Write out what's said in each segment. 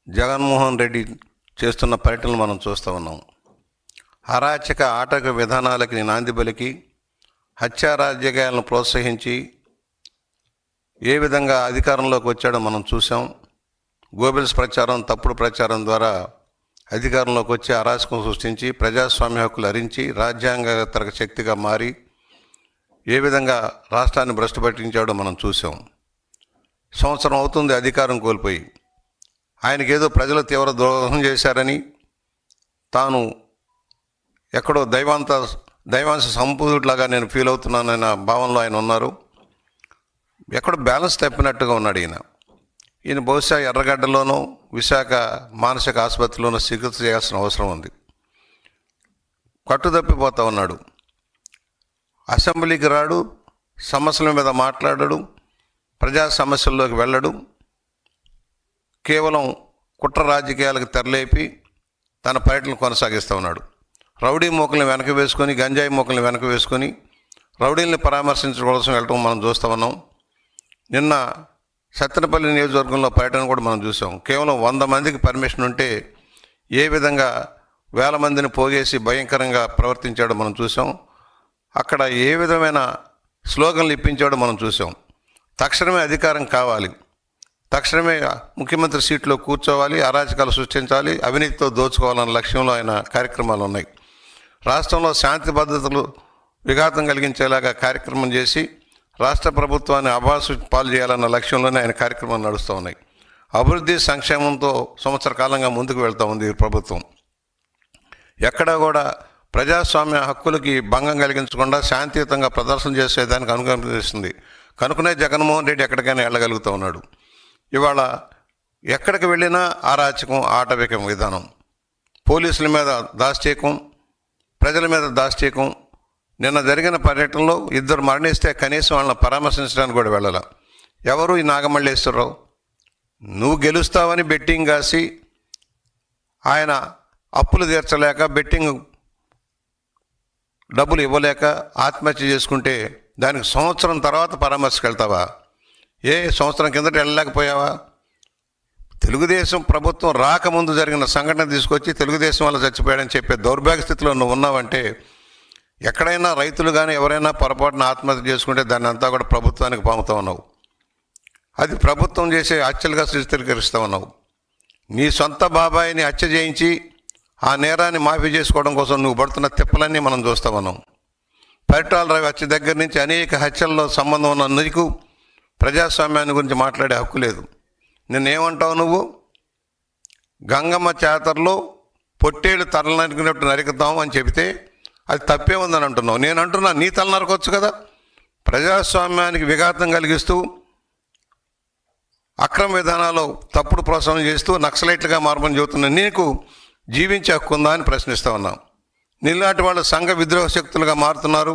జగన్మోహన్ రెడ్డి చేస్తున్న పర్యటనలు మనం చూస్తూ ఉన్నాం. అరాచక ఆటక విధానాలకి నాంది పలికి హత్యా రాజకీయాలను ప్రోత్సహించి ఏ విధంగా అధికారంలోకి వచ్చాడో మనం చూసాం. గోబెల్స్ ప్రచారం, తప్పుడు ప్రచారం ద్వారా అధికారంలోకి వచ్చి అరాచకం సృష్టించి ప్రజాస్వామ్య హక్కులు హరించి రాజ్యాంగేతర శక్తిగా మారి ఏ విధంగా రాష్ట్రాన్ని భ్రష్టు పట్టించాడో మనం చూసాం. సంవత్సరం అవుతుంది అధికారం కోల్పోయి. ఆయనకేదో ప్రజలు తీవ్ర ద్రోహం చేశారని, తాను ఎక్కడో దైవాంశ సంపూర్ణలాగా నేను ఫీల్ అవుతున్నానన్న భావనలో ఆయన ఉన్నారు. ఎక్కడో బ్యాలెన్స్ తప్పినట్టుగా ఉన్నాడు ఈయన బహుశా ఎర్రగడ్డలోనో విశాఖ మానసిక ఆసుపత్రిలోనో చికిత్స చేయాల్సిన అవసరం ఉంది. కట్టుదప్పిపోతూ ఉన్నాడు. అసెంబ్లీకి రాడు, సమస్యల మీద మాట్లాడడు, ప్రజా సమస్యల్లోకి వెళ్ళడు. కేవలం కుట్ర రాజకీయాలకు తెరలేపి తన పర్యటన కొనసాగిస్తూ ఉన్నాడు. రౌడీ మోకల్ని వెనక వేసుకొని, గంజాయి మోకల్ని వెనక వేసుకొని రౌడీల్ని పరామర్శించడం కోసం వెళ్ళటం మనం చూస్తూ ఉన్నాం. నిన్న సత్తెనపల్లి నియోజకవర్గంలో పర్యటన కూడా మనం చూసాం. కేవలం 100 మందికి పర్మిషన్ ఉంటే ఏ విధంగా 1000 మందిని పోగేసి భయంకరంగా ప్రవర్తించాడో మనం చూసాం. అక్కడ ఏ విధమైన స్లోగన్లు ఇప్పించాడో మనం చూసాం. తక్షణమే అధికారం కావాలి, తక్షణమే ముఖ్యమంత్రి సీట్లో కూర్చోవాలి, అరాచకాలు సృష్టించాలి, అవినీతితో దోచుకోవాలన్న లక్ష్యంలో ఆయన కార్యక్రమాలు ఉన్నాయి. రాష్ట్రంలో శాంతి భద్రతలు విఘాతం కలిగించేలాగా కార్యక్రమం చేసి రాష్ట్ర ప్రభుత్వాన్ని అభాసు పాలు చేయాలన్న లక్ష్యంలోనే ఆయన కార్యక్రమాలు నడుస్తూ ఉన్నాయి. అభివృద్ధి సంక్షేమంతో సంవత్సర కాలంగా ముందుకు వెళ్తూ ఉంది ఈ ప్రభుత్వం. ఎక్కడా కూడా ప్రజాస్వామ్య హక్కులకి భంగం కలిగించకుండా శాంతియుతంగా ప్రదర్శన చేసేదానికి అనుకూలిస్తుంది. కనుకనే జగన్మోహన్ రెడ్డి ఎక్కడికైనా వెళ్ళగలుగుతూ ఉన్నాడు. ఇవాళ ఎక్కడికి వెళ్ళినా అరాచకం, ఆటవికం విధానం, పోలీసుల మీద దాష్టీకం, ప్రజల మీద దాష్టీకం. నిన్న జరిగిన పర్యటనలో 2 మరణిస్తే కనీసం వాళ్ళని పరామర్శించడానికి కూడా వెళ్ళాల. ఎవరు? ఈ నాగమల్లేశ్వరరావు. నువ్వు గెలుస్తావని బెట్టింగ్ కాసి ఆయన అప్పులు తీర్చలేక, బెట్టింగ్ డబ్బులు ఇవ్వలేక ఆత్మహత్య చేసుకుంటే దానికి సంవత్సరం తర్వాత పరామర్శకు వెళ్తావా? సంవత్సరం కిందట వెళ్ళలేకపోయావా? తెలుగుదేశం ప్రభుత్వం రాకముందు జరిగిన సంఘటన తీసుకొచ్చి తెలుగుదేశం వల్ల చచ్చిపోయాడని చెప్పే దౌర్భాగ్య స్థితిలో నువ్వు ఉన్నావంటే, ఎక్కడైనా రైతులు కానీ ఎవరైనా పొరపాటున ఆత్మహత్య చేసుకుంటే దాన్ని అంతా కూడా ప్రభుత్వానికి పంపుతూ ఉన్నావు. అది ప్రభుత్వం చేసే హత్యలుగా చిత్రీకరిస్తూ ఉన్నావు. నీ సొంత బాబాయిని హత్య చేయించి ఆ నేరాన్ని మాఫీ చేసుకోవడం కోసం నువ్వు పడుతున్న తిప్పలన్నీ మనం చూస్తూ ఉన్నాం. పరిటాల రవి హత్య దగ్గర నుంచి అనేక హత్యల్లో సంబంధం ఉన్న నీకు ప్రజాస్వామ్యాన్ని గురించి మాట్లాడే హక్కు లేదు. నిన్నేమంటావు నువ్వు? గంగమ్మ జాతరలో పొట్టేళ్ళు తల నరికినట్టు నరుకుతాం అని చెబితే అది తప్పే ఉందని అంటున్నావు. నేను అంటున్నా, నీ తల నరకొచ్చు కదా. ప్రజాస్వామ్యానికి విఘాతం కలిగిస్తూ, అక్రమ విధానాలు తప్పుడు ప్రోత్సాహం చేస్తూ నక్సలైట్లుగా మారమని చెబుతున్నా నీకు జీవించే హక్కు ఉందా అని ప్రశ్నిస్తూ ఉన్నాం. నీలాంటి వాళ్ళు సంఘ విద్రోహ శక్తులుగా మారుతున్నారు.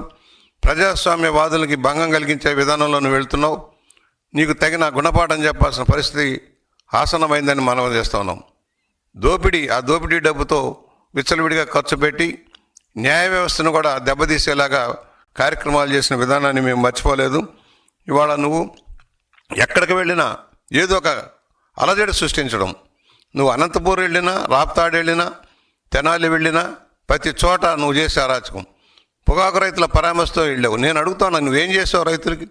ప్రజాస్వామ్యవాదులకి భంగం కలిగించే విధానంలో నువ్వు వెళ్తున్నావు. నీకు తగిన గుణపాఠం చెప్పాల్సిన పరిస్థితి ఆసన్నమైందని మనం చేస్తూ ఉన్నాం. ఆ దోపిడీ డబ్బుతో విచ్చలవిడిగా ఖర్చు పెట్టి న్యాయ వ్యవస్థను కూడా దెబ్బతీసేలాగా కార్యక్రమాలు చేసిన విధానాన్ని మేము మర్చిపోలేదు. ఇవాళ నువ్వు ఎక్కడికి వెళ్ళినా ఏదో ఒక అలజడి సృష్టించడం. నువ్వు అనంతపూర్ వెళ్ళినా, రాప్తాడు వెళ్ళినా, తెనాలి వెళ్ళినా ప్రతి చోట నువ్వు చేసే అరాచకం. పొగాకు రైతుల పరామర్శతో వెళ్ళావు. నేను అడుగుతాను, నువ్వేం చేసావు రైతులకి?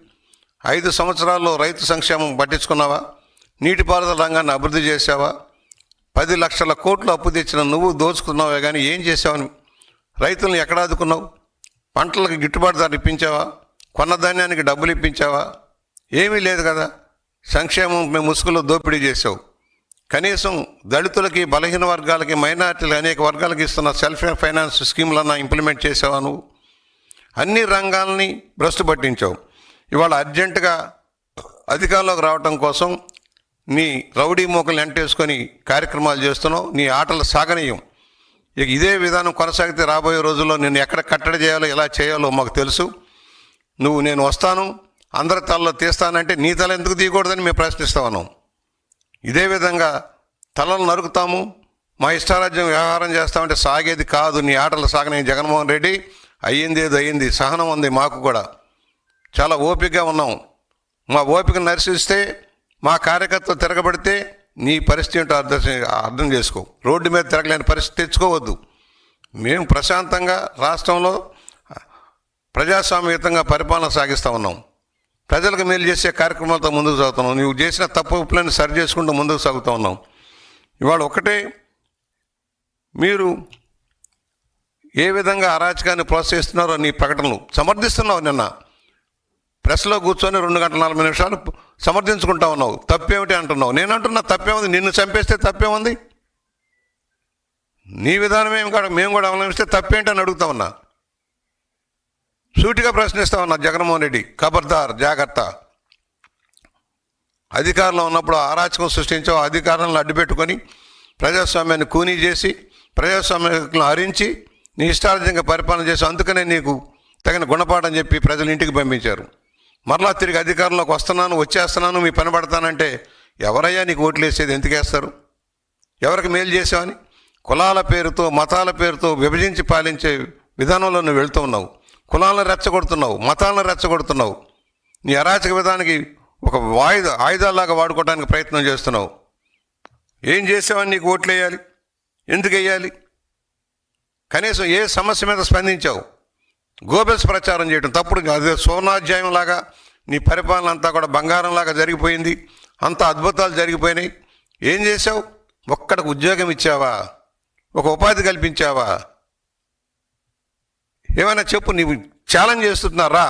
5 సంవత్సరాల్లో రైతు సంక్షేమం పట్టించుకున్నావా? నీటిపారుదల రంగాన్ని అభివృద్ధి చేసావా? 10 లక్షల కోట్లు అప్పు తెచ్చిన నువ్వు దోచుకున్నావే కానీ ఏం చేసావని? రైతులను ఎక్కడ ఆదుకున్నావు? పంటలకు గిట్టుబాటు ధర ఇప్పించావా? కొన్న ధాన్యానికి డబ్బులు ఇప్పించావా? ఏమీ లేదు కదా. సంక్షేమం మేము ముసుగులో దోపిడీ చేసావు. కనీసం దళితులకి, బలహీన వర్గాలకి, మైనార్టీలు అనేక వర్గాలకి ఇస్తున్న సెల్ఫ్ ఫైనాన్స్ స్కీములన్నా ఇంప్లిమెంట్ చేసావా నువ్వు? అన్ని రంగాలని భ్రష్టు పట్టించావు. ఇవాళ అర్జెంటుగా అధికారంలోకి రావటం కోసం నీ రౌడీ మోకల్ని ఎంటేసుకొని కార్యక్రమాలు చేస్తున్నావు. నీ ఆటలు సాగనీయం. ఇక ఇదే విధానం కొనసాగితే రాబోయే రోజుల్లో నేను ఎక్కడ కట్టడి చేయాలో, ఎలా చేయాలో మాకు తెలుసు. నేను వస్తాను, అందరి తలలో తీస్తానంటే నీ తల ఎందుకు తీయకూడదని మేము ప్రశ్నిస్తా ఉన్నాం. ఇదే విధంగా తలలు నరుకుతాము, మా ఇష్టారాజ్యం వ్యవహారం చేస్తామంటే సాగేది కాదు. నీ ఆటలు సాగని జగన్మోహన్ రెడ్డి, అయ్యింది ఏదో అయ్యింది. సహనం ఉంది మాకు కూడా, చాలా ఓపికగా ఉన్నాం. మా ఓపిక నరిసిస్తే, మా కార్యకర్తలు తిరగబడితే నీ పరిస్థితి ఏంటో అర్థం చేసుకో. రోడ్డు మీద తిరగలేని పరిస్థితి తెచ్చుకోవద్దు. మేము ప్రశాంతంగా రాష్ట్రంలో ప్రజాస్వామ్యయుతంగా పరిపాలన సాగిస్తూ ఉన్నాం. ప్రజలకు మేలు చేసే కార్యక్రమాలతో ముందుకు సాగుతున్నాం. నువ్వు చేసిన తప్పులను సరి చేసుకుంటూ ముందుకు సాగుతూ ఉన్నాం. ఇవాళ ఒకటే, మీరు ఏ విధంగా అరాచకాన్ని ప్రోత్సహిస్తున్నారో నీ ప్రకటనలు సమర్థిస్తున్నావు. నిన్న ప్రెస్లో కూర్చొని 2 గంటల 40 నిమిషాలు సమర్థించుకుంటా ఉన్నావు. తప్పేమిటి అంటున్నావు. నేను అంటున్నా తప్పేముంది? నిన్ను చంపేస్తే తప్పేముంది? నీ విధానమే మేము కూడా అవలంబిస్తే తప్పేంటి అని అడుగుతా ఉన్నా. సూటిగా ప్రశ్నిస్తా ఉన్నా. జగన్మోహన్ రెడ్డి, ఖబర్దార్, జాగ్రత్త. అధికారంలో ఉన్నప్పుడు అరాచకం సృష్టించావు. అధికారంలో అడ్డుపెట్టుకొని ప్రజాస్వామ్యాన్ని కూనీ చేసి ప్రజాస్వామ్యాన్ని హరించి నీ ఇష్టార్జంగా పరిపాలన చేసి, అందుకనే నీకు తగిన గుణపాఠం చెప్పి ప్రజలు ఇంటికి పంపించారు. మరలా తిరిగి అధికారంలోకి వచ్చేస్తున్నాను, మీ పని పడతానంటే ఎవరయ్యా నీకు ఓట్లు వేసేది? ఎందుకు వేస్తారు? ఎవరికి మేలు చేసావని? కులాల పేరుతో మతాల పేరుతో విభజించి పాలించే విధానంలో నువ్వు వెళ్తూ ఉన్నావు. కులాలను రెచ్చగొడుతున్నావు, మతాలను రెచ్చగొడుతున్నావు. నీ అరాచక విధానానికి ఒక ఆయుధాలాగా వాడుకోవడానికి ప్రయత్నం చేస్తున్నావు. ఏం చేసావని నీకు ఓట్లు వేయాలి? ఎందుకు వేయాలి? కనీసం ఏ సమస్య మీద స్పందించావు? గోబెల్స్ ప్రచారం చేయడం తప్పుడు. అదే సువర్ణాధ్యాయం లాగా నీ పరిపాలన అంతా కూడా బంగారంలాగా జరిగిపోయింది. అంత అద్భుతాలు జరిగిపోయినాయి. ఏం చేసావు? ఒక్కడికి ఉద్యోగం ఇచ్చావా? ఒక ఉపాధి కల్పించావా? ఏమైనా చెప్పు. నీవు ఛాలెంజ్ చేస్తున్నారా?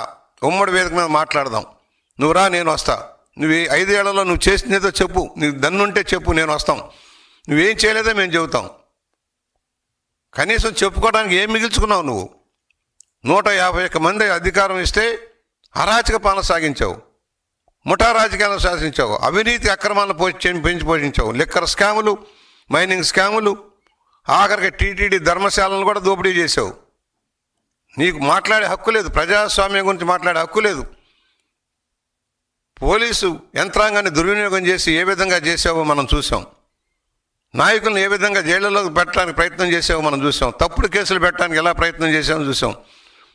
ఉమ్మడి వేదిక మీద మాట్లాడదాం. నువ్వు రా, నేను వస్తా. నువ్వు 5 ఏళ్లలో నువ్వు చేసినదో చెప్పు. నీకు దన్నుంటే చెప్పు, నేను వస్తాం. నువ్వేం చేయలేదో మేము చెబుతాం. కనీసం చెప్పుకోవడానికి ఏం మిగిల్చుకున్నావు నువ్వు? 151 మంది అధికారం ఇస్తే అరాచక పాలన సాగించావు. ముఠా రాజకీయాలను శాసించావు. అవినీతి అక్రమాలను పెంచి పోషించావు. లిక్కర్ స్కాములు, మైనింగ్ స్కాములు, ఆఖరికి టీటీడీ ధర్మశాలను కూడా దోపిడీ చేసావు. నీకు మాట్లాడే హక్కు లేదు. ప్రజాస్వామ్యం గురించి మాట్లాడే హక్కు లేదు. పోలీసు యంత్రాంగాన్ని దుర్వినియోగం చేసి ఏ విధంగా చేసావో మనం చూసాం. నాయకులను ఏ విధంగా జైళ్లలోకి పెట్టడానికి ప్రయత్నం చేసావో మనం చూసాం. తప్పుడు కేసులు పెట్టడానికి ఎలా ప్రయత్నం చేసామో చూసాం.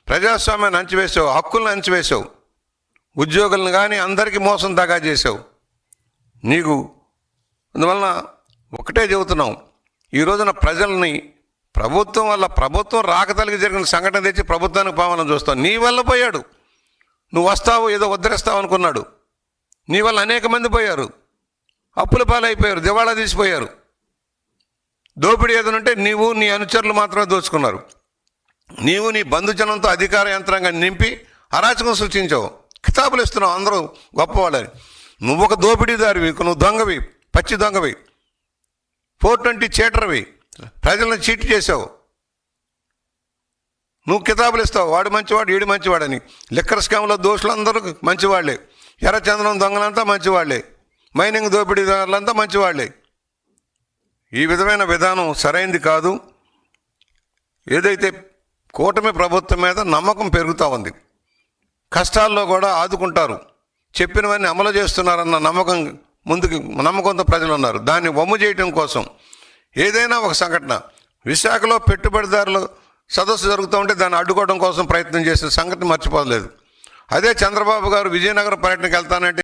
ప్రజాస్వామ్యాన్ని అంచివేసావు, హక్కులను అంచివేసావు. ఉద్యోగులను కానీ అందరికీ మోసం దాగా చేసావు. నీకు అందువలన ఒకటే చెబుతున్నాం, ఈ రోజున ప్రజల్ని ప్రభుత్వం వల్ల, ప్రభుత్వం రాకతలికి జరిగిన సంఘటన తెచ్చి ప్రభుత్వానికి పావాలని చూస్తావు. నీ వల్ల పోయాడు. నువ్వు వస్తావు, ఏదో ఉద్ధరిస్తావు అనుకున్నాడు. నీ వల్ల అనేక మంది పోయారు, అప్పుల పాలైపోయారు, దివాళా తీసిపోయారు. దోపిడీ ఏదనంటే నీవు నీ అనుచరులు మాత్రమే దోచుకున్నారు. నీవు నీ బంధుజనంతో అధికార యంత్రాంగాన్ని నింపి అరాచకం సృష్టించావు. కితాబులు ఇస్తున్నావు అందరూ గొప్పవాళ్ళని. నువ్వు ఒక దోపిడీదారివి, నువ్వు దొంగవి, పచ్చి దొంగవి, 420 చీటర్వి, ప్రజలను చీట్ చేసావు. నువ్వు కితాబులు ఇస్తావు, వాడు మంచివాడు, వీడు మంచివాడని. లిక్కర్ స్కామ్లో దోషులందరూ మంచివాళ్లే, ఎర్రచందనం దొంగలంతా మంచివాళ్లే, మైనింగ్ దోపిడీదారులంతా మంచివాళ్లే. ఈ విధమైన విధానం సరైంది కాదు. ఏదైతే కూటమి ప్రభుత్వం మీద నమ్మకం పెరుగుతూ ఉంది, కష్టాల్లో కూడా ఆదుకుంటారు, చెప్పినవన్నీ అమలు చేస్తున్నారన్న నమ్మకంతో ప్రజలు ఉన్నారు. దాన్ని వమ్ము చేయటం కోసం ఏదైనా ఒక సంఘటన, విశాఖలో పెట్టుబడిదారులు సదస్సు జరుగుతూ ఉంటే దాన్ని అడ్డుకోవడం కోసం ప్రయత్నం చేసిన సంఘటన మర్చిపోలేదు. అదే చంద్రబాబు గారు విజయనగరం పర్యటనకు వెళ్తానంటే